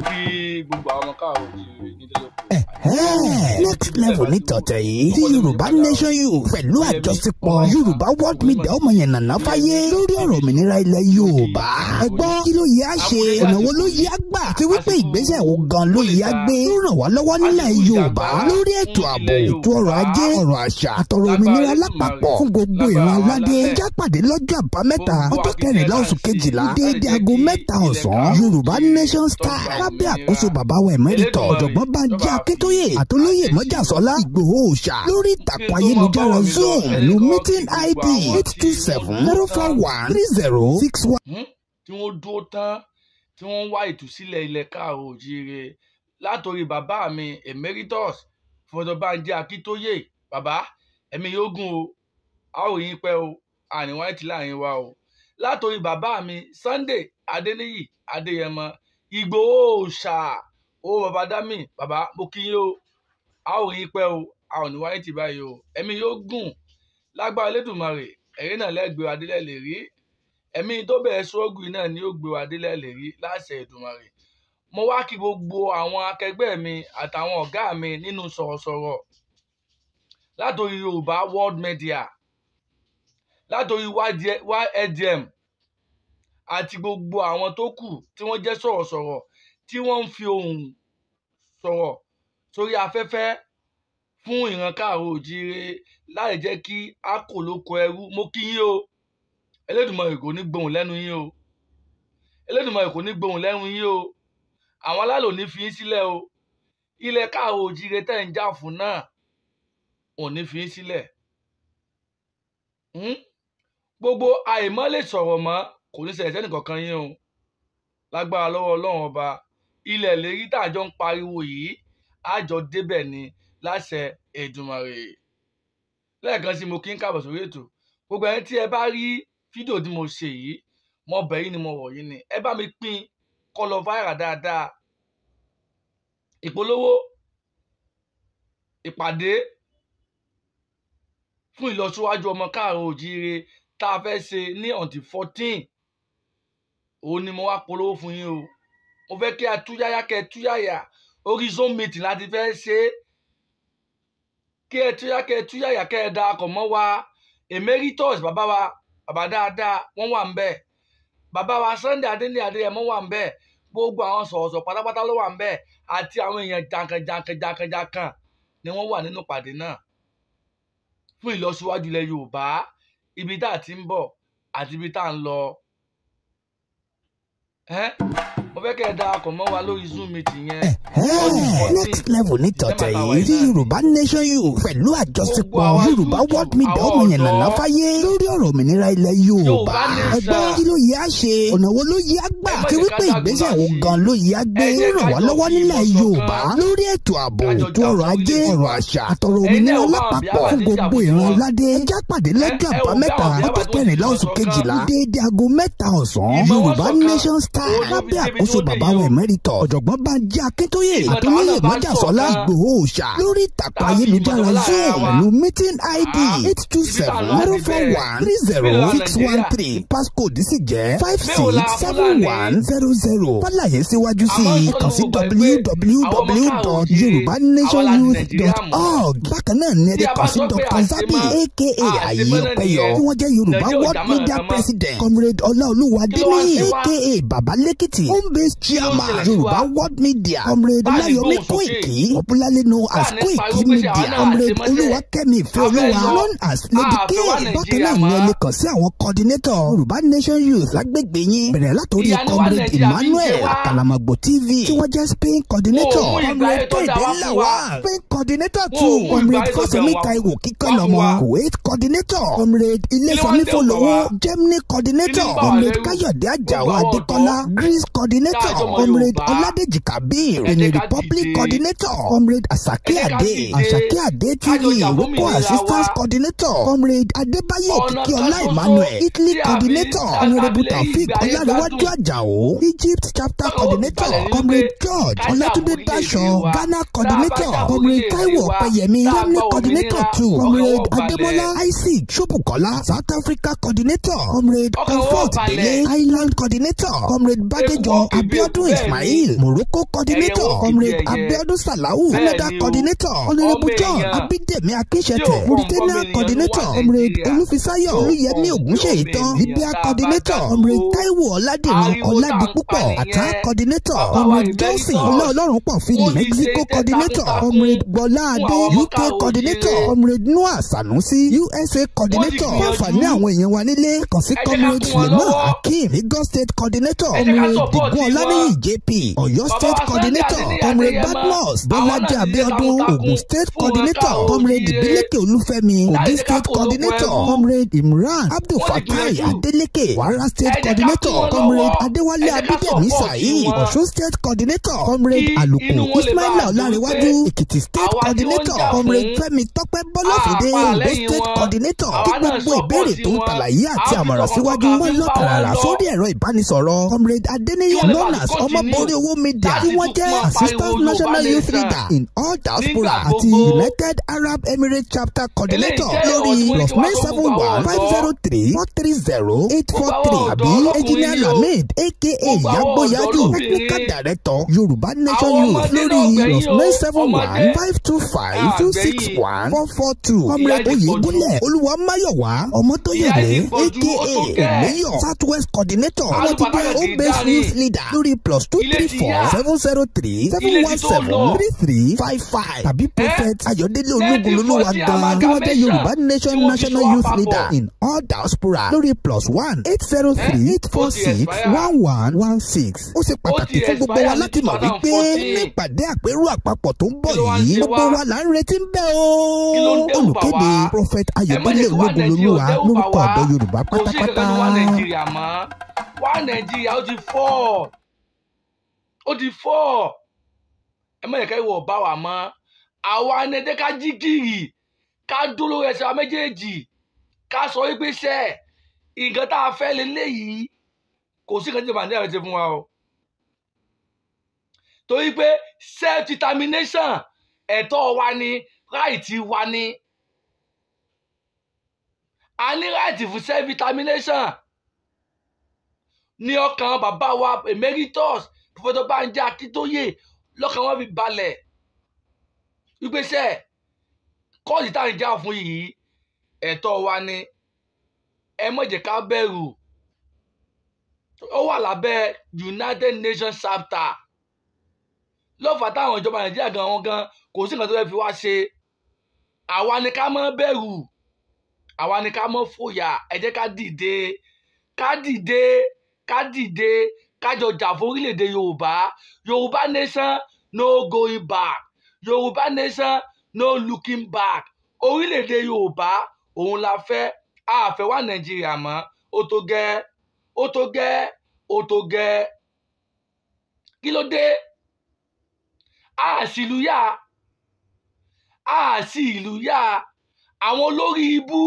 kí gbogbo àwọn káàrọ̀ oòjíire nítorí pé. Next level ní tọ̀tẹ̀ yìí tí Yorùbá Nation Youth pẹ̀lú àjọṣepọ̀ Yorùbá World Media ọmọ yẹn nàná fáyé lórí ọ̀rọ̀ òmìnira ilẹ̀ Yorùbá. Ẹ gbọ́ kí ló yẹ á ṣe, ọ̀nà wo ló yẹ á gbà, àti wípé ìgbésẹ̀ wo gan ló yẹ á gbé tó ràn wá lọ́wọ́ nílẹ̀ Yorùbá lórí ètò ààbò, ètò ọrọ̀ ajé, ọrọ̀ àṣà àtọ̀rọ̀ òmìnira lápapọ̀ fún gbogbo ìran aládé. Ẹ já pàdé lọ́jọ́ àbámẹ́ta ọjọ́ 14 oṣù kejìlá déédéé aago 3 ọ̀sán Yorùbá Nation Style lábẹ́ àkóso bàbá wa Emeritus ọ̀jọ̀gbọ́n Bánjí Akíntóyè àtolóyè Mọ́jàsọ́lá Ìgbòho Òòṣà lórí ìtàkùn ayélujára Zoom pẹ̀lú meeting ID 827-041-3061. tí wọ́n dúró tán tí wọ́n wá ìtúsílẹ̀ ilẹ̀ káàrọ̀ oòjíire látòrí bàbá mi Emeritus Fọdọ Bánjí Akíntóyè. Bàbá ẹ̀mí yóò gùn o, a ò yín pẹ́ o, àníwá ìtì láàrin wa o. Látòrí bàbá mi Sunday Adéníyì Adéyẹmọ Ìgbòho Òòṣà o, bàbá dámì, bàbá mo kí yín o, a ò yín pẹ́ o, a ò ní wáyé tì báyìí o. Ẹ̀mí yóò gùn lágbára Elédùmarè, ẹ̀rí náà lẹ́gbẹ̀ẹ́ adélẹ̀ lè rí. Ẹ̀mí tó bẹ̀rẹ̀ sọ́ọ̀gù náà ni ó gbé wa délẹ̀ lè rí láṣẹ Èdùmàrè. Mo wá kí gbogbo àwọn akẹgbẹ́ mi àtàwọn ọ̀gá mi nínú sọ̀rọ̀sọ̀rọ̀ látòrí Yorùbá World Media, látòrí YDM àti gbogbo àwọn tó kù tí wọ́n jẹ́ sọ̀rọ̀sọ̀rọ̀ tí wọ́n ń fi ohùn sọ̀rọ̀ sórí afẹ́fẹ́ fún ìran káàrọ̀ oòjíire láì jẹ́ kí a kò lóko ẹrú. Mo kí yín o, Elédùmarè kò ní gbóhùn lẹ́nu yín o, Elédùmarè kò ní gbóhùn lẹ́nu yín o. Àwọn alálò ní fi yín sílẹ̀ o, ilẹ̀ káàrọ̀ oòjíire tẹ́ ń jà fún náà ò ní fi yín sílẹ̀. Gbogbo àìmọ́ lè sọ̀rọ̀ mọ́ kò ní ṣẹlẹ̀ sẹ́nìkankan yín o, lágbára lọ́wọ́ Ọlọ́run ọba. Ilẹ̀ lérí tàjọ ń pariwo yìí àjọ débẹ̀ ni láṣẹ Èdùmàrè. Lẹ́ẹ̀kan sí mo kí ń káàbọ̀ sórí ètò. Gbogbo ẹni tí ẹ bá rí fídíò tí mo ṣe yìí, mo bẹ̀ yín ni mo rọ̀ yín ni, ẹ bá mi pín kó lọ viral dáadáa. Ìpolówó ìpàdé fún ìlọsíwájú ọmọ káàrọ̀ oòjíire tá a fẹ́ ṣe ní on the 14 òun ni mo wá polówó fún yín o. Mo fẹ́ kí a túyáyá kẹ́ túyáyá, orí Zoom meeting láti fẹ́ ṣe, kí ẹ túyáyá kẹ́ ẹ darapọ̀ mọ́ wa. Emeritus bàbá wa, bàbá dáadáa wọ́n wà ń bẹ̀, bàbá wa Sunday Adéníyì Adéyẹmọ wà ń bẹ̀, gbogbo àwọn sọ̀rọ̀sọ̀ pátápátá ló wà ń bẹ̀, àti àwọn èèyàn jàǹkànjàǹkàn ni wọ́n wà nínú ìpàdé náà fún ìlọsíwájú ilẹ̀ Yorùbá, ibi tá a ti ń bọ̀ àti ibi tá a ń lọ. Mo fẹ́ kẹ́ ẹ darapọ̀ mọ́ wa lórí Zoom meeting yẹn. Next level ní tọ̀tẹ̀ yìí tí Yorùbá Nation Youth pẹ̀lú àjọṣepọ̀ Yorùbá World Media ọmọ yẹn nàná fáyé lórí ọ̀rọ̀ òmìnira ilẹ̀ Yorùbá. Ẹ gbọ́ kí ló yẹ á ṣe, ọ̀nà wo ló yẹ á gbà, àti wípé ìgbésẹ̀ wo gan ló yẹ á gbé tó ràn wá lọ́wọ́ nílẹ̀ Yorùbá lórí ètò ààbò, ètò ọrọ̀ ajé, ọrọ̀ àṣà àtọ̀rọ̀ òmìnira lápapọ̀ fún gbogbo ìran aládé. Ẹ já pàdé lọ́jọ́ àbámẹ́ta ọjọ́ 14 oṣù kejìlá déédéé aago 3 ọ̀sán Yorùbá Nation Style lábẹ́ àkóso bàbá wa Emeritus ọ̀jọ̀gbọ́n Bánjí Akíntóyè àtolóyè Mọ́jàsọ́lá Ìgbòho Òòṣà lórí ìtàkùn ayélujára Zoom pẹ̀lú meeting ID 827-041-30613 passcode sì jẹ́ 567100. Fàlàyé síwájú sí i kàn sí www.yorubanationyouth.org. Bákan náà ni ẹ kàn sí Dr. Zabi aka Ayé Ọpẹ́yọ tí wọ́n jẹ́ Yorùbá World Media President, Comrade Ọláolúwa Adéníyì aka Bàbá Lẹ́kìtì home based chairman Yorùbá World Media, Comrade Ọláyọmí Kóìkì popularly known as Kóìkì Media, Comrade Olúwakẹ́mi Ìfẹ́olúwa known as Lady K. Bákan náà ni ẹ lè kàn sí àwọn coordinator Yorùbá Nation Youth lágbègbè yín bẹ̀rẹ̀ látòrí Comrade Emmanuel Àkàlàmọ̀gbò TV tí wọ́n jẹ́ Spain coordinator, Comrade Kéde Lawal Spain coordinator 2, Comrade Fásẹ̀mí Táíwò Kíkọ́lọ́mọ Kuwait coordinator, Comrade Ilé-Sanmí Fọlọ́wọ́ Germany coordinator, Comrade Káyọ̀dé Àjàó Adékọ́lá Greece coordinator, Comrade Ọládèjì Kabir Benin Republic coordinator, Comrade Asake Ade TV Roko assistance coordinator, Comrade Adébáyé Kìkíọlá Emmanuel Italy coordinator, Honorable Taofeek Ọlárẹ̀wájú Àjàó Egypt chapter coordinator, Comrade George Ọlátúndé Dáṣọ Ghana coordinator, Comrade Táíwò Ọpẹ́yẹmí Germany coordinator 2, Comrade Adémọ́lá Isaac Ṣóbùkọ́lá South Africa coordinator, Comrade Comfort Délé Island coordinator, Comrade Bádéjọ Abiodun Ismail, Morocco coordinator, Comrade Abiodun Salau, Canada coordinator, Honorable John Abidemi Akínṣẹ́tẹ̀, Mauritania coordinator, Comrade Olúfisáyọ̀ Olúyẹmí Ògúnṣèyítán, Libya coordinator, Comrade Táíwò Ọládìran Ọládipúpọ̀, Àtá coordinator, Comrade Johnson Ọlọ́runpọ̀ Philip, Mexico coordinator, Comrade Gbọ́lá Adé, UK coordinator, Comrade Noah Sanusi, USA coordinator. Fún àǹfààní àwọn èèyàn wa nílé, kàn sí Comrade Suleiman Akeem, Lagos state coordinator, Comrade Digun Ọláníyì JP, Ọ̀yọ́ state coordinator, Comrade Badmus Bọ́lájí Abíọ́dún, Ògùn state coordinator, Comrade Ìbílẹ̀kẹ̀ Olúfẹ́mi, Kogi state coordinator, Comrade Imran Abdul Fatai Adeleke, Kwara state coordinator, Comrade Adéwálé Abídèmí Saheed, Ọ̀ṣun state coordinator, Comrade Àlùkò Ismaila Ọlárẹ̀wájú, Èkìtì state coordinator, Comrade Fẹ́mi Tọ́pẹ́ Bọ́lọ́fìdé, Ondo state coordinator. Kí gbogbo ìbéèrè tó ń tàlàyé àti àmọ̀ràn síwájú wọ́n lọ tààrà sórí ẹ̀rọ ìbánisọ̀rọ̀ Comrade Adéníyì known as Ọmọborí Owó Media, tí wọ́n jẹ́ assistant national youth leader in all diaspora àti United Arab Emirates chapter coordinator lórí +971-503-430-843 àbí engineer Lamid aka Yaboyaju technical director Yorùbá Nation Youth lórí +971-525-261-442 Comrade Oyègúnlẹ̀ Olúwamáyọ̀wá Ọmọtóyèlé aka Omeyo Southwest coordinator wọ́n ti jẹ́ home based youth leader lórí +234-703-717-3355 tàbí Prophet Ayọ̀délé Olúgunlolúwa gan tí wọ́n jẹ́ Yorùbá Nation national youth leader in all diaspora lórí +1-803-846-1116. Ó ṣe pàtàkì fún gbogbo wa láti mọ̀ wípé nínú ìpàdé àpérò àpapọ̀ tó ń bọ̀ yìí gbogbo wa là ń retí ń bẹ̀ o. Olùkéde Prophet Ayọ̀délé Olúgunlolúwa lórúkọ ọ̀dọ́ Yorùbá pátápátá. Wá Nàìjíríà ó ti fọ́ ẹ mọ̀ ẹ̀ka ìwọ̀ bá wà mọ́ àwa ẹnẹ́dẹ́ ká jí gìrì ká dúró ẹsẹ̀ wa méjèèjì ká sọ wípé sẹ́ nǹkan tá a fẹ́ lélẹ́yìí kò sí nǹkan tí ìbànújẹ́ rẹ̀ ṣe fún wa o torí pé self determination ẹ̀tọ́ wa ni right wa ni a ní right fún self determination ní ọkàn bàbá wa emeritus Professor Banji Akíntóyè lọ́kàn wọn fi balẹ̀ wípé sẹ́ kọ́ọ̀sì tá à ń jà fún yìí ẹ̀tọ́ wa ni ẹ má jẹ́ ká bẹ̀rù ó wà lábẹ́ United Nations chapter lọ́fà táwọn ìjọba Nàìjíríà gan wọn gan kò sí nǹkan tó fẹ́ fi wá ṣe àwa ni ká má bẹ̀rù àwa ni ká má fòyà ẹ jẹ́ ká dìde ká jọ jà fún orílẹ̀-èdè Yorùbá nation no going back Yorùbá nation no looking back orílẹ̀-èdè Yorùbá òun la fẹ́ a fẹ́ wá Nàìjíríà mọ́ ó tó gẹ́ kí ló dé a sì ìlú yá àwọn olórí ibú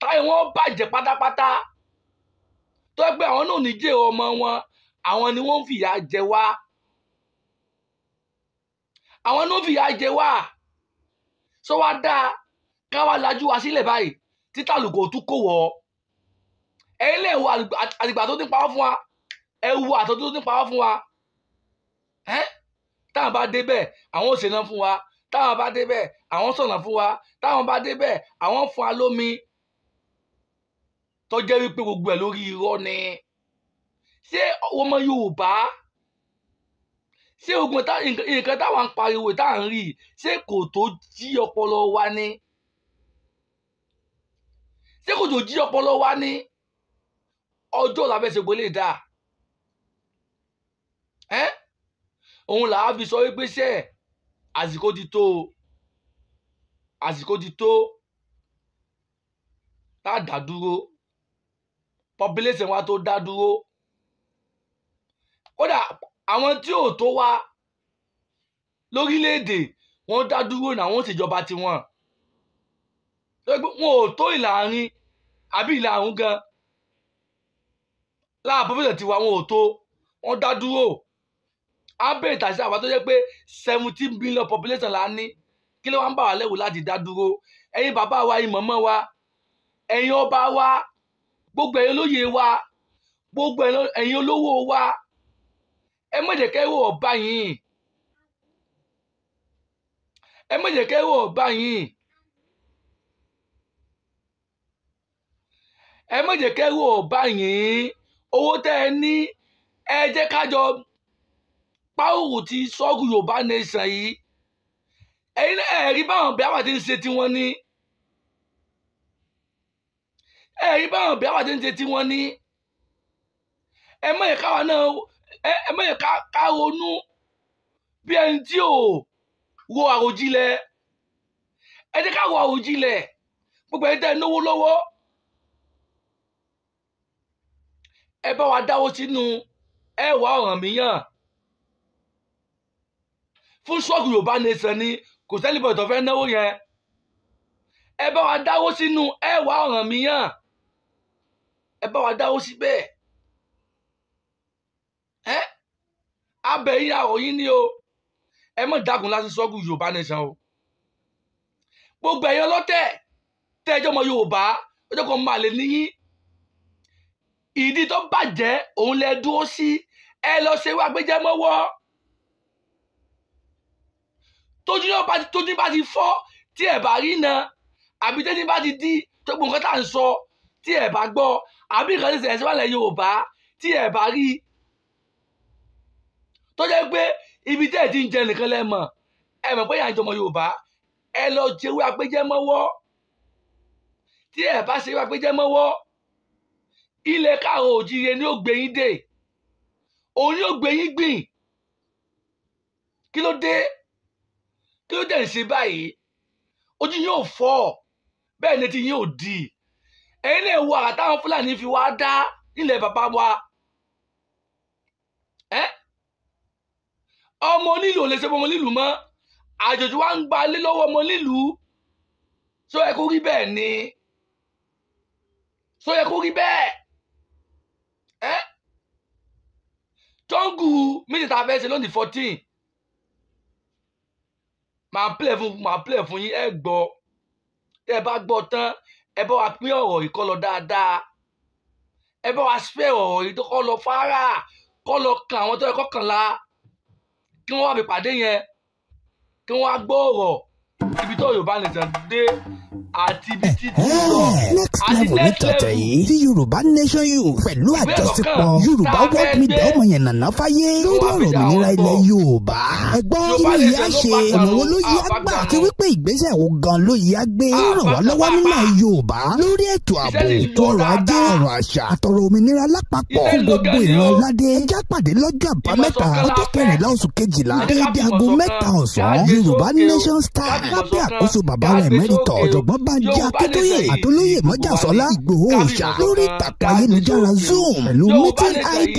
táyé wọn bàjẹ́ pátápátá tó ẹgbẹ́ àwọn náà ní jẹ́ ọmọ wọn àwọn ni wọ́n ń fìyà jẹ wá sọ wá dáa ká wá lajú wa sílẹ̀ báyìí títà lùkò tún kò wọ́ ẹ̀yin lè wo àdìgbà tó ti ń pawọ́ fún wa ẹ wo àtọ́jú tó ti ń pawọ́ fún wa táwọn bá débẹ̀ àwọn ò ṣèná fún wa táwọn bá débẹ̀ àwọn sọ̀nà fún wa táwọn bá débẹ̀ àwọn fún wa lómi tó jẹ́ wípé gbogbo ẹ̀ lórí irọ́ ni ṣé ọmọ Yorùbá ṣé ogun nǹkan táwọn ń pariwo táwọn ń rí ṣé kò tó jí ọpọlọ wa ni ọjọ́ la fẹ́ ṣe gbólé dáa òun là á fi sọ wípé ṣe àsìkò ti tó tá a dá dúró population wa tó dá dúró kódà àwọn tí ò tó wá lórílẹ̀‐èdè wọ́n dá dúró náà wọ́n ṣèjọba tiwọn wọn ò tó ìlà àárín àbí ìlà àrùn gan láà population tiwa wọn ò tó wọ́n dá dúró abẹ́ ìtàṣà àwa tó jẹ́ pé 17 billion population la ní kí ló wá ń bà wá lẹ́rù láti dá dúró ẹ̀yin bàbá wa ẹ̀yin mọ̀mọ́ wa ẹ̀yin ọba wa gbogbo ẹ̀yin olóyè wa gbogbo ẹ̀yin olówó wa ẹ má jẹ́ kẹ́rù ọba yín, ẹ má jẹ́ kẹ́rù ọba yín, ẹ má jẹ́ kẹ́rù ọba yín. Owó tẹ́ ẹ ní ẹ jẹ́ kájọ páwùrù ti sọ́ọ̀gù Yorùbá nation yìí. Ẹ̀yin ẹ̀rí báwọn Biafra ti ń ṣe tiwọn ní, ẹ̀rí báwọn Biafra ti ń ṣe tiwọn ní. Ẹ má yẹ káwa náà, ẹ má yẹ ká ronú bí ẹni tí ò ro àròjinlẹ̀. Ẹ jẹ́ ká ro àròjinlẹ̀. Gbogbo ẹni tẹ́ ẹ náwó lọ́wọ́, ẹ bá wa dáwó sínú ẹwà Ọ̀rànmíyàn fún sọ́ọ̀gù Yorùbá nation ni, kò sẹ́ni bọ̀ tó fẹ́ náwó yẹn. Ẹ bá wa dáwó sínú ẹwà Ọ̀rànmíyàn, ẹ bá wa dáwó síbẹ̀. Abẹ́yìn àròyìn ni o, ẹ má dákun láti sọ́ọ̀gù Yorùbá nation o. Gbogbo ẹ̀yin ọlọ́tẹ̀ tẹ́ ẹjọ́ ọmọ Yorùbá ọjọ́ kan máa lè níyìn. Ìdí tó bàjẹ́ òun lẹ dúró sí, ẹ lọ ṣe wá gbéjẹ́ mọ́wọ́. Tójú bá ti fọ́ tí ẹ bá rí na, àbí tẹ́ni bá ti di tó gbogbo nǹkan tá à ń sọ tí ẹ bá gbọ́, àbí nǹkan tí ṣẹlẹ̀ síwálẹ̀ Yorùbá tí ẹ bá rí. Tó jẹ́ pé ibi tẹ́ ẹ ti ń jẹ nìkan lẹ mọ̀, ẹ mọ̀ pé ìyà ń jẹ ọmọ Yorùbá, ẹ lọ ṣe wá gbéjẹ́ mọ́wọ́. Tí ẹ bá ṣe wá gbéjẹ́ mọ́wọ́, ilẹ̀ káàrọ̀ òjíire ni ó gbé yín dé, òun ni ó gbé yín gbìn. Kí ló dé? Kí ló dé ń ṣe báyìí? Ojú yín ò fọ́, bẹ́ẹ̀ ni ti yín ò di. Ẹ̀yin náà wo àrà táwọn Fúlàní fi wá dá nílẹ̀ bàbá wa. Ọmọ onílù ò lè ṣe ọmọ onílù mọ́, àjòjì wa ń gba lé lọ́wọ́ ọmọ onílù. Ṣó yẹ kó rí bẹ́ẹ̀ ni? Ṣó yẹ kó rí bẹ́ẹ̀? Jọ́ngù méjì tá a fẹ́ ṣe lónìí 14. Màá play fún yín, ẹ gbọ́. Tẹ́ ẹ bá gbọ́ tán, ẹ bá wa pín ọ̀rọ̀ yìí kó lọ dáadáa. Ẹ bá wa spẹ́ ọ̀rọ̀ yìí tó kọ́ lọ fárá, kọ́ lọ kan àwọn tó yẹ kọ́kànlá. Kí wọ́n wá fi pàdé yẹn, kí wọ́n wá gbọ́ ọ̀rọ̀ ibi tó Yorùbá nation dé àti ibi títí lọ. Next level ní tọ̀tẹ̀ yìí tí Yorùbá nation yìí pẹ̀lú àjọṣepọ̀ Yorùbá World Media ọmọ yẹn nàná fáyé lórí ọ̀rọ̀ òmìnira ilẹ̀ Yorùbá. Ẹ̀gbọ́n inú ìyá ṣe ìnáwó ló yí àgbà àti wípé ìgbésẹ̀ wo gan ló yí àgbé ràn wá lọ́wọ́ nílẹ̀ Yorùbá lórí ètò ààbò, ètò ọrọ̀ ajé, ọrọ̀ àṣà, àtọ̀rọ̀ òmìnira lápapọ̀ fún gbogbo ìran aládé. Ẹjá pàdé lọ́jọ́ àbámẹ́ta ọjọ́ 14 oṣù kejìlá déédéé aago 7 ọ̀sán. Yorùbá nation star lábẹ́ àkóso bàbá wa Emeritus ọ̀jọ̀gbọ́n Bánjí Akíntóyè àtolóyè Mọ́jàsọ́lá Ìgbòho Òòṣà lórí ìtàkùn ayélujára Zoom pẹ̀lú meeting ID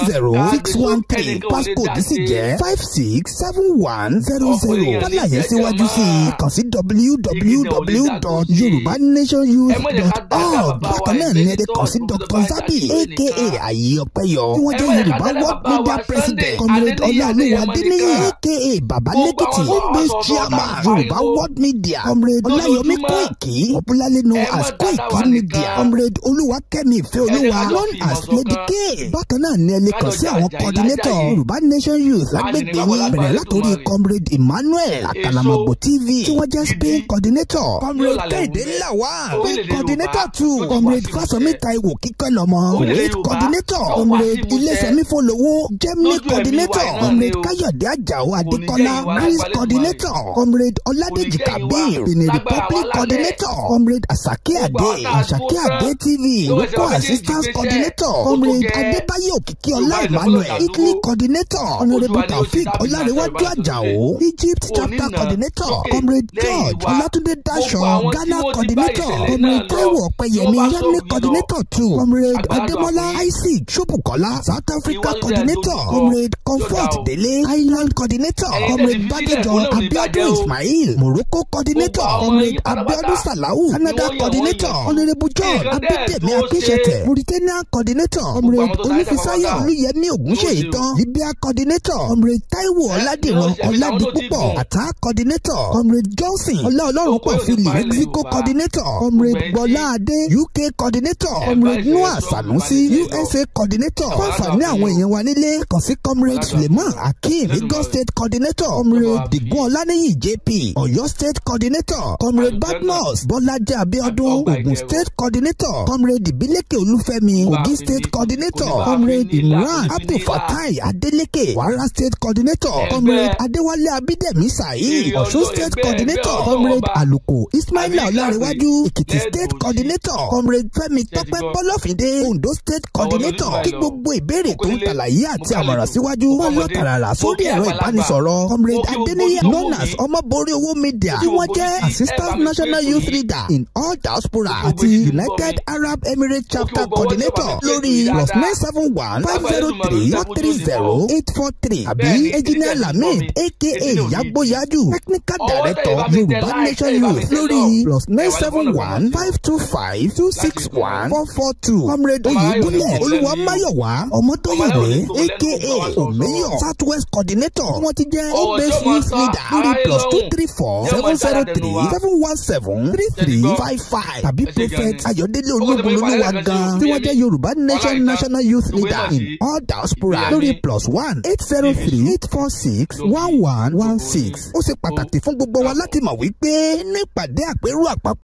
827-041-30613 passcode sì jẹ́ 567100. Fálàyé síwájú sí i kàn sí www.yorubanationnews.org. Bákan náà ni ẹ lè kàn sí Dr. Zabby aka Ayé Ọpẹ́yọ tí wọ́n jẹ́ Yorùbá World Media President, Comrade Ọláolúwa Adéníyì aka Bàbá Lẹ́kìtì, home based chairman Yorùbá World Media, Comrade Ọláyọmí Kóìkì, popularly known as Kóìkì Media, Comrade Olúwakẹ́mi Ìfẹ́olúwa known as Lady K. Bákan náà ni ẹ lè kàn sí àwọn coordinator Yorùbá Nation Youth lágbègbè yín bẹ̀rẹ̀ látòrí Comrade Emmanuel Àkàlàmọ̀gbò TV tí wọ́n jẹ́ Spain coordinator, Comrade Kéde Lawal coordinator 2, Comrade Fásọmí Táíwò Kíkẹ́lọ́mọ lead coordinator, Comrade Ilésẹ̀mí Fólówó Germany coordinator, Comrade Káyọ̀dé Àjàó Adékọ́lá Greece coordinator, Comrade Ọládèjì Kabir Benin Republic coordinator, Comrade Asake Ade TV local assistance coordinator, Comrade Adébáyé Òkìkíọlá Emmanuel Italy coordinator, Honourable Taofeek Ọlárẹ̀wájú Àjàó Egypt chapter coordinator, Comrade George Ọlátúndé Dasho Ghana coordinator, Comrade Táíwò Ọpẹ́yẹmí Germany coordinator 2, Comrade Adémọ́lá Isaac Ṣóbùkọ́lá South Africa coordinator, Comrade Comfort Délé Island coordinator, Comrade Bádéjọ Abíọ́dún Ismail Morocco Koko coordinator comrade Abiodun Salau, Canada coordinator honourable John Abidemi Akínsẹ̀tẹ̀, Mauritania coordinator comrade Olúfisáyọ̀ Olúyẹmí Ògúnṣèyítán, Libya coordinator comrade Táíwò Ọládìran Ọládipúpọ̀, Àtà coordinator comrade Johnson Ọláọlọ́runpọ̀ Philip, Mexico coordinator comrade Bọ́lá Adé, UK coordinator comrade Noah Sanusi, USA coordinator. Fún àǹfààní àwọn èèyàn wa nílé, kàn sí comrade Suleiman Akeem, Lagos state coordinator comrade Digun Ọláníyì JP, Ọ̀yọ́ state coordinator comrade Badmus Bọ́lájí Abíọ́dún, Ògùn state coordinator comrade Ìbílẹ̀kẹ̀ Olúfẹ́mi, Kogi state coordinator comrade Imran Abdul Fatai Adeleke, Kwara state coordinator comrade Adéwálé Abídẹ̀mí Saheed, Ọ̀ṣun state coordinator comrade Àlùkò Ismaila Ọlárẹ̀wájú, Èkìtì state coordinator comrade Fẹ́mi Tọ́pẹ́ Bọ́lọ́fìndé, Ondo state coordinator. Kí gbogbo ìbéèrè tó ń tàlàyé àti àmọ̀ràn síwájú wọ́n lọ tààrà sórí ẹ̀rọ ìbánisọ̀rọ̀ comrade Adéníyì known as Ọmọborí Owó Media, tí wọ́n jẹ́ assistant national youth leader in all diaspora àti United Arab Emirates chapter coordinator lórí +971 503 430 843 àbí engineer Lamid aka Yagboyaju, technical director Yorùbá Nation Youth lórí +971 525 261 442. comrade Oyèdélé Olúwamáyọ̀wá Ọmọtóyèdé aka Omeyo Southwest coordinator, wọ́n ti jẹ́ home-based youth leader lórí +234 703 717 3355 tàbí prophet Ayọ̀délé Olúgbòlúwa gan, tí wọ́n jẹ́ Yorùbá Nation national youth leader in all diaspora lórí +1 803 846 1116. Ó ṣe pàtàkì fún gbogbo wa láti mọ̀ wípé ní ìpàdé àpérò àpapọ̀